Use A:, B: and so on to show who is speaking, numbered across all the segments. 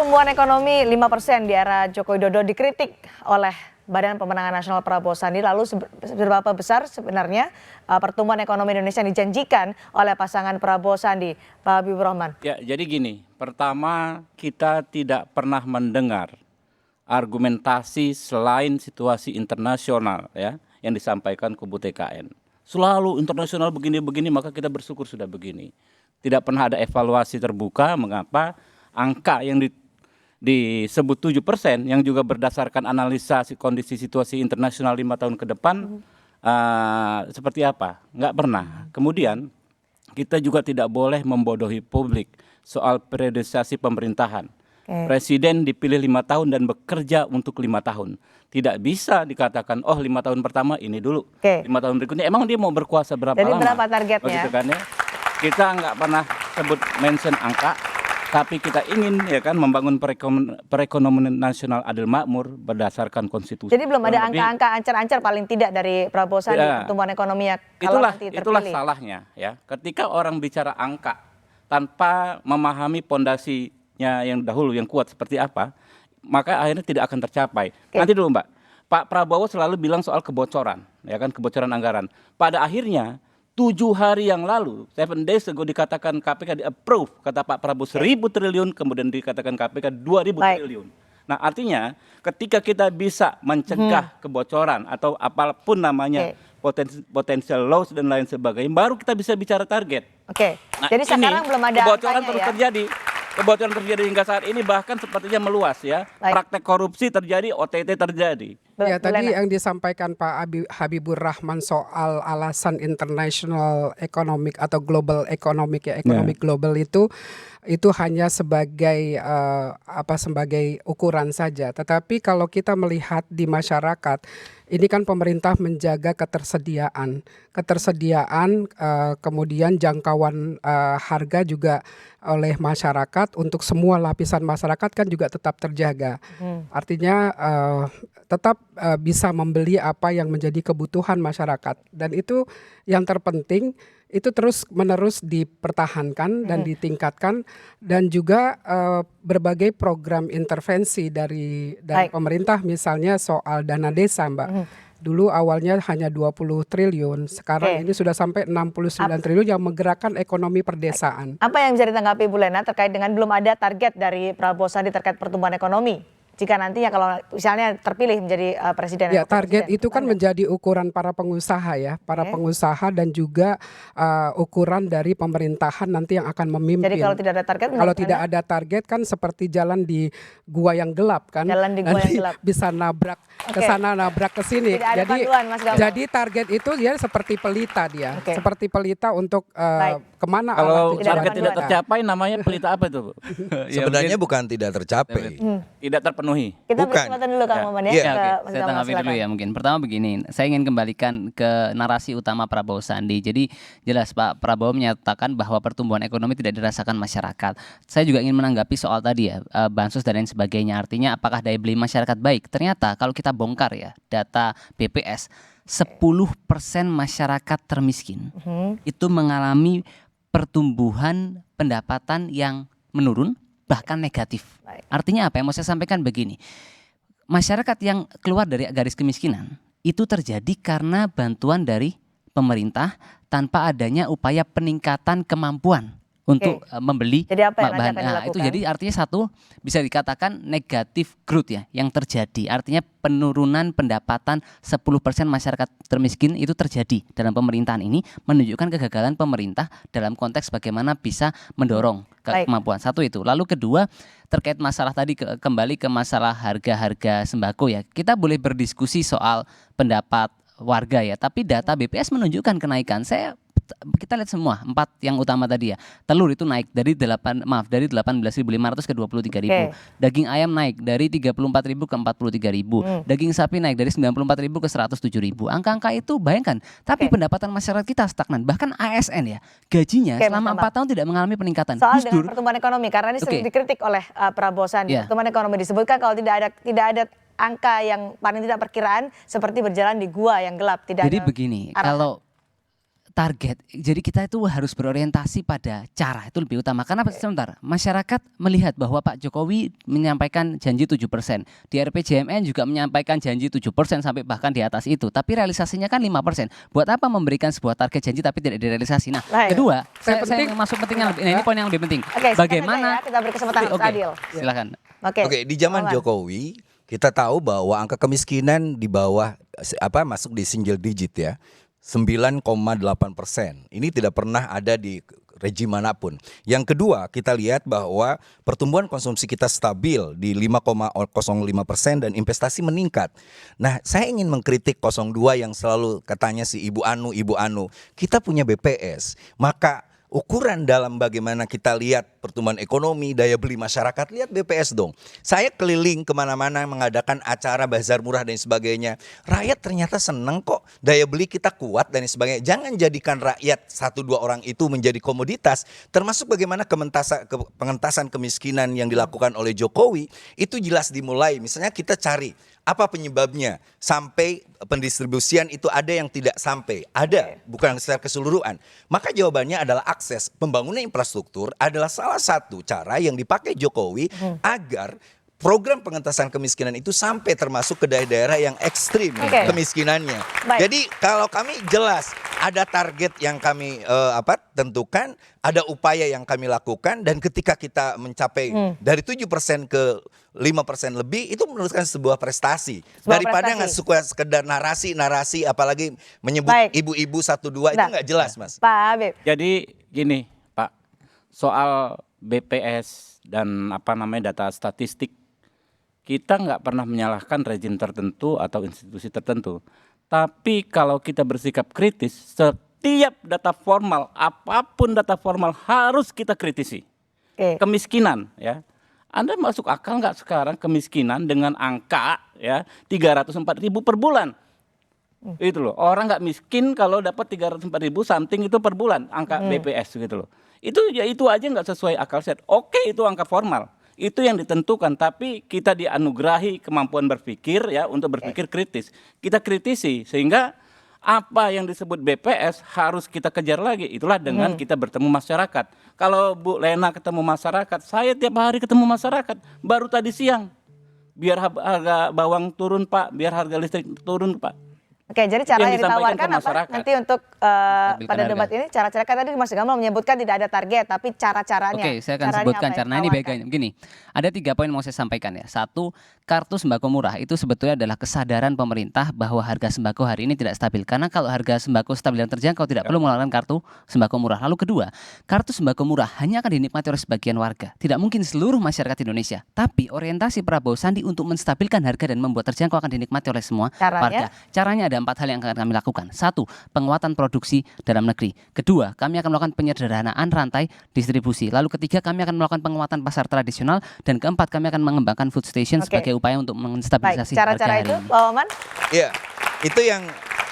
A: pertumbuhan ekonomi 5% di era Joko Widodo dikritik oleh Badan Pemenangan Nasional Prabowo Sandi. Lalu seberapa besar sebenarnya pertumbuhan ekonomi Indonesia yang dijanjikan oleh pasangan Prabowo Sandi, Pak Habibur Rahman?
B: Ya, jadi gini, pertama kita tidak pernah mendengar argumentasi selain situasi internasional ya yang disampaikan kubu TKN. Selalu internasional begini-begini, maka kita bersyukur sudah begini. Tidak pernah ada evaluasi terbuka mengapa angka yang disebut 7% yang juga berdasarkan analisa kondisi situasi internasional 5 tahun ke depan seperti apa? Nggak pernah. Kemudian kita juga tidak boleh membodohi publik soal periodisasi pemerintahan. Presiden dipilih 5 tahun dan bekerja untuk 5 tahun. Tidak bisa dikatakan, oh 5 tahun pertama ini dulu, 5 tahun berikutnya. Emang dia mau berkuasa berapa
A: Jadi
B: lama?
A: berapa targetnya?
B: Begitu kan ya? Kita nggak pernah sebut mention angka, tapi kita ingin ya kan membangun perekonomian nasional adil makmur berdasarkan konstitusi.
A: Jadi belum ada angka-angka ancar-ancar paling tidak dari Prabowo Sandi pertumbuhan ekonominya kalau nanti terpilih.
B: Itulah salahnya ya. Ketika orang bicara angka tanpa memahami pondasinya yang dahulu yang kuat seperti apa, maka akhirnya tidak akan tercapai. Nanti dulu Mbak, Pak Prabowo selalu bilang soal kebocoran, ya kan, kebocoran anggaran. Pada akhirnya 7 hari yang lalu, 7 days ago dikatakan KPK di-approve, kata Pak Prabowo 1.000 triliun, kemudian dikatakan KPK 2.000 triliun. Nah artinya ketika kita bisa mencegah kebocoran atau apapun namanya potensial loss dan lain sebagainya, baru kita bisa bicara target. Nah,
A: jadi sekarang belum ada
B: kebocoran terus terjadi. Kebocoran terjadi hingga saat ini bahkan sepertinya meluas ya. Praktek korupsi terjadi, OTT terjadi.
C: Ya tadi yang disampaikan Pak Habibur Rahman soal alasan international economic atau global economic ya, ekonomi global itu hanya sebagai sebagai ukuran saja. Tetapi kalau kita melihat di masyarakat, ini kan pemerintah menjaga ketersediaan, kemudian jangkauan harga juga oleh masyarakat untuk semua lapisan masyarakat kan juga tetap terjaga. Artinya tetap bisa membeli apa yang menjadi kebutuhan masyarakat, dan itu yang terpenting. Itu terus menerus dipertahankan dan ditingkatkan, dan juga berbagai program intervensi dari pemerintah, misalnya soal dana desa Mbak. Dulu awalnya hanya 20 triliun, sekarang ini sudah sampai 69 triliun yang menggerakkan ekonomi perdesaan.
A: Apa yang bisa ditanggapi Bu Lena terkait dengan belum ada target dari Prabowo Sandi terkait pertumbuhan ekonomi? Jika nantinya kalau misalnya terpilih menjadi presiden.
C: Ya, target itu kan menjadi ukuran para pengusaha ya, para pengusaha dan juga ukuran dari pemerintahan nanti yang akan memimpin.
A: Jadi kalau tidak ada target,
C: ada target kan seperti jalan di gua yang gelap kan.
A: Jalan di gua yang gelap.
C: Bisa nabrak ke sana, nabrak ke sini.
A: Tidak ada panduan, Mas Gamal.
C: Jadi target itu dia seperti pelita dia, seperti pelita untuk kemana.
B: Kalau target tidak tercapai namanya pelita apa itu?
D: Sebenarnya bukan tidak tercapai,
B: tidak terpenuhi.
A: Kita kesempatan dulu Kang Maman
E: ya. Saya tanggapi dulu ya mungkin. Pertama begini, saya ingin kembalikan ke narasi utama Prabowo Sandi. Jadi jelas Pak Prabowo menyatakan bahwa pertumbuhan ekonomi tidak dirasakan masyarakat. Saya juga ingin menanggapi soal tadi ya, bansos dan lain sebagainya. Artinya apakah daya beli masyarakat baik? Ternyata kalau kita bongkar ya data BPS, 10% masyarakat termiskin itu mengalami pertumbuhan pendapatan yang menurun, bahkan negatif. Artinya apa yang mau saya sampaikan begini, masyarakat yang keluar dari garis kemiskinan itu terjadi karena bantuan dari pemerintah tanpa adanya upaya peningkatan kemampuan untuk membeli bahan. Nah, itu jadi artinya satu bisa dikatakan negatif growth ya yang terjadi. Artinya penurunan pendapatan 10% masyarakat termiskin itu terjadi dalam pemerintahan ini, menunjukkan kegagalan pemerintah dalam konteks bagaimana bisa mendorong kemampuan. Satu itu. Lalu kedua, terkait masalah tadi kembali ke masalah harga-harga sembako ya. Kita boleh berdiskusi soal pendapat warga ya, tapi data BPS menunjukkan kenaikan. Kita lihat semua 4 yang utama tadi ya. Telur itu naik dari 18.500 ke 23.000. Daging ayam naik dari 34.000 ke 43.000. Daging sapi naik dari 94.000 ke 107.000. Angka-angka itu bayangkan, tapi pendapatan masyarakat kita stagnan. Bahkan ASN ya, gajinya selama 4 tahun tidak mengalami peningkatan.
A: Soal dengan pertumbuhan ekonomi, karena ini sering dikritik oleh Prabowo Sandi. Pertumbuhan ekonomi disebutkan kalau tidak ada angka yang paling tidak perkiraan seperti berjalan di gua yang gelap.
E: Jadi begini, kalau target. Jadi kita itu harus berorientasi pada cara, itu lebih utama. Karena sebentar, masyarakat melihat bahwa Pak Jokowi menyampaikan janji 7%. Di RPJMN juga menyampaikan janji 7% sampai bahkan di atas itu. Tapi realisasinya kan 5%. Buat apa memberikan sebuah target janji tapi tidak direalisasi? Nah,
A: Baik.
E: kedua, saya masuk penting yang ini poin yang lebih penting.
A: Oke,
E: Bagaimana
A: kita beri kesempatan Mas
E: Oke,
A: Adil.
E: silakan.
D: Oke, di zaman
A: Maman.
D: Jokowi kita tahu bahwa angka kemiskinan di bawah masuk di single digit ya. 9,8%. Ini tidak pernah ada di rejim manapun. Yang kedua, kita lihat bahwa pertumbuhan konsumsi kita stabil di 5,05% dan investasi meningkat. Nah, saya ingin mengkritik 02 yang selalu katanya si Ibu Anu. Kita punya BPS, maka ukuran dalam bagaimana kita lihat pertumbuhan ekonomi, daya beli masyarakat, lihat BPS dong. Saya keliling kemana-mana mengadakan acara bazar murah dan sebagainya. Rakyat ternyata seneng kok, daya beli kita kuat dan sebagainya. Jangan jadikan rakyat 1-2 orang itu menjadi komoditas. Termasuk bagaimana pengentasan kemiskinan yang dilakukan oleh Jokowi, itu jelas dimulai. Misalnya kita cari apa penyebabnya sampai pendistribusian itu ada yang tidak sampai, ada bukan secara keseluruhan. Maka jawabannya adalah akses. Pembangunan infrastruktur adalah salah satu cara yang dipakai Jokowi agar program pengentasan kemiskinan itu sampai termasuk ke daerah-daerah yang ekstrim kemiskinannya.
A: Baik.
D: Jadi kalau kami jelas ada target yang kami tentukan, ada upaya yang kami lakukan, dan ketika kita mencapai dari 7% ke 5% lebih, itu menurutkan sebuah prestasi. Daripada nggak suka sekedar narasi apalagi menyebut ibu-ibu 1-2 itu nggak jelas, Mas.
A: Pak Habib.
B: Jadi gini Pak, soal BPS dan data statistik, kita nggak pernah menyalahkan rejim tertentu atau institusi tertentu. Tapi kalau kita bersikap kritis, setiap data formal, apapun data formal harus kita kritisi. Kemiskinan ya. Anda masuk akal nggak sekarang kemiskinan dengan angka ya 304.000 per bulan? Itu loh, orang nggak miskin kalau dapat 304.000 something itu per bulan angka BPS gitu loh. Itu aja nggak sesuai akal sehat. Oke, itu angka formal. Itu yang ditentukan, tapi kita dianugerahi kemampuan berpikir ya untuk berpikir kritis. Kita kritisi sehingga apa yang disebut BPS harus kita kejar lagi. Itulah dengan kita bertemu masyarakat. Kalau Bu Lena ketemu masyarakat, saya tiap hari ketemu masyarakat. Baru tadi siang, biar harga bawang turun Pak, biar harga listrik turun Pak.
A: Oke, jadi cara yang
B: disampaikan
A: ditawarkan
B: ke
A: apa
B: masyarakat.
A: nanti untuk pada debat ini? Cara-cara kan tadi Mas Gamal menyebutkan tidak ada target, tapi cara-caranya.
E: Oke, saya akan sebutkan karena ini baiknya. Begini, ada 3 poin mau saya sampaikan ya. 1, kartu sembako murah itu sebetulnya adalah kesadaran pemerintah bahwa harga sembako hari ini tidak stabil. Karena kalau harga sembako stabil dan terjangkau tidak perlu mengeluarkan kartu sembako murah. Lalu kedua, kartu sembako murah hanya akan dinikmati oleh sebagian warga. Tidak mungkin seluruh masyarakat Indonesia. Tapi orientasi Prabowo Sandi untuk menstabilkan harga dan membuat terjangkau akan dinikmati oleh semua warga. Caranya ada 4 hal yang akan kami lakukan. 1, penguatan produksi dalam negeri. Kedua, kami akan melakukan penyederhanaan rantai distribusi. Lalu ketiga, kami akan melakukan penguatan pasar tradisional. Dan keempat, kami akan mengembangkan food station sebagai upaya untuk menstabilisasi harga
A: cara-cara
E: hari
A: itu,
E: ini.
A: Pak Oman?
D: Iya, itu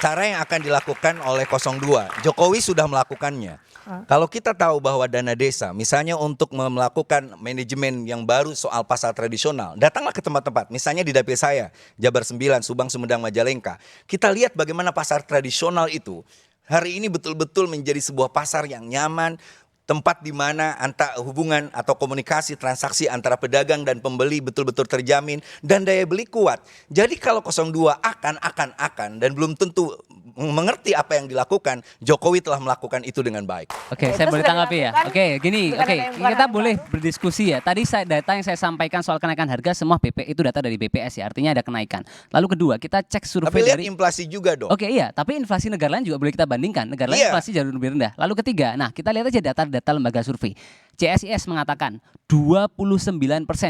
D: cara yang akan dilakukan oleh 02. Jokowi sudah melakukannya. Kalau kita tahu bahwa dana desa, misalnya untuk melakukan manajemen yang baru soal pasar tradisional, datanglah ke tempat-tempat. Misalnya di dapil saya, Jabar 9, Subang, Sumedang, Majalengka. Kita lihat bagaimana pasar tradisional itu hari ini betul-betul menjadi sebuah pasar yang nyaman, tempat di mana hubungan atau komunikasi transaksi antara pedagang dan pembeli betul-betul terjamin dan daya beli kuat. Jadi kalau 02 akan dan belum tentu mengerti apa yang dilakukan, Jokowi telah melakukan itu dengan baik.
E: Oke, saya boleh tanggapi ya. Oke, gini, kita boleh berdiskusi ya. Tadi data yang saya sampaikan soal kenaikan harga semua itu data dari BPS ya, artinya ada kenaikan. Lalu kedua, kita cek survei
D: tapi lihat
E: dari
D: inflasi juga dong.
E: Oke, iya, tapi inflasi negara lain juga boleh kita bandingkan. Negara lain inflasi jauh lebih rendah. Lalu ketiga, nah kita lihat aja data lembaga survei. CSIS mengatakan 29%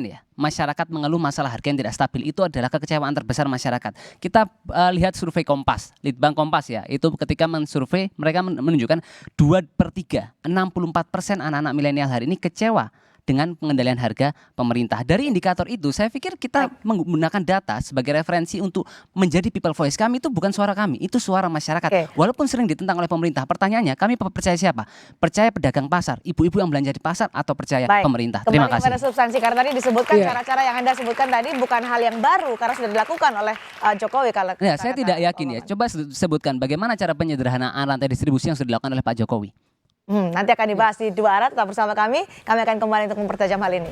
E: ya masyarakat mengeluh masalah harga yang tidak stabil. Itu adalah kekecewaan terbesar masyarakat. Kita lihat survei Kompas, Litbang Kompas ya. Itu ketika mensurvei mereka menunjukkan 2/3, 64% anak-anak milenial hari ini kecewa dengan pengendalian harga pemerintah. Dari indikator itu saya pikir kita menggunakan data sebagai referensi untuk menjadi people voice. Kami itu bukan suara kami, itu suara masyarakat. Walaupun sering ditentang oleh pemerintah, pertanyaannya kami percaya siapa? Percaya pedagang pasar, ibu-ibu yang belanja di pasar, atau percaya pemerintah? Terima kasih.
A: Kembali kepada substansi, karena tadi disebutkan cara-cara yang Anda sebutkan tadi bukan hal yang baru karena sudah dilakukan oleh Jokowi. Kalau
E: saya tidak yakin ya. Coba sebutkan bagaimana cara penyederhanaan rantai distribusi yang sudah dilakukan oleh Pak Jokowi.
A: Nanti akan dibahas di dua arah. Tetap bersama kami akan kembali untuk mempertajam hal ini.